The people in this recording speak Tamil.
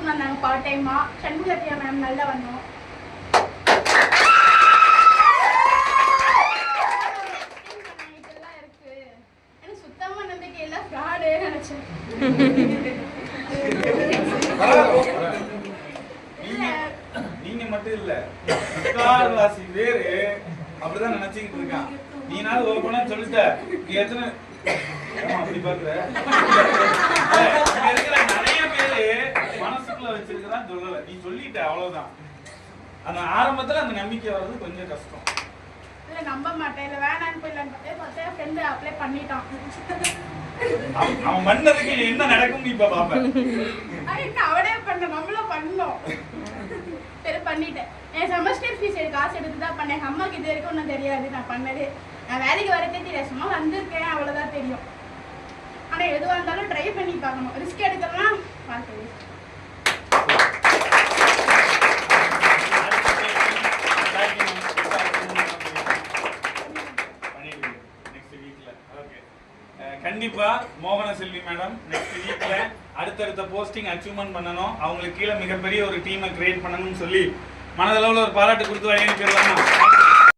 மேம் வந்தாங்க பார்ட் டைமா. சண்முகப்பிரியா மேம் நல்லா வந்தோம். இதெல்லாம் இருக்கு. எனக்கு சுத்தமா நம்பிக்கை இல்லை, ஃப்ராடு நினைச்சேன். நீங்க மட்டும் இல்ல, முக்கால்வாசி பேரு அப்படிதான் நினைச்சுக்கிட்டு இருக்கான். நீனாவது ஓப்பனா சொல்லிட்ட, நீ எத்தனை அப்படி பாக்குற இருக்கிற நிறைய பேரு மனசுக்குள்ள வச்சிருக்கதான் சொல்லல. நீ சொல்லிட்ட அவ்வளவுதான். அந்த ஆரம்பத்துல அந்த நம்பிக்கை வர்றது கொஞ்சம் கஷ்டம். இல்ல நம்ப மாட்டேன், இல்ல வேணான்னு போயிடலான்னு பார்த்தா ஃப்ரெண்டு அப்ளை பண்ணிட்டான். அவன் பண்ணதுக்கு என்ன நடக்கும் இப்ப பாப்பேன். என்ன அவனே பண்ண, நம்மளும் பண்ணோம். சரி பண்ணிட்டேன். என் செமஸ்டர் ஃபீஸ் காசு எடுத்து தான் பண்ணேன். அம்மாக்கு இது வரைக்கும் ஒன்றும் தெரியாது நான் பண்ணதே. நான் வேலைக்கு வரதே தெரியாது, சும்மா வந்திருக்கேன் அவ்வளோதான் தெரியும். ஆனால் எதுவாக இருந்தாலும் ட்ரை பண்ணி பார்க்கணும். ரிஸ்க் எடுக்கலாம் பார்க்கணும். கண்டிப்பா மோகன செல்வி மேடம் நெக்ஸ்ட் வீக்ல அடுத்தடுத்த போஸ்டிங் அச்சீவ்மெண்ட் பண்ணணும். அவங்களுக்கு கீழே மிகப்பெரிய ஒரு டீமை கிரியேட் பண்ணணும்னு சொல்லி மனதளவுல ஒரு பாராட்டு கொடுத்து வழங்கி போயிடலாமா?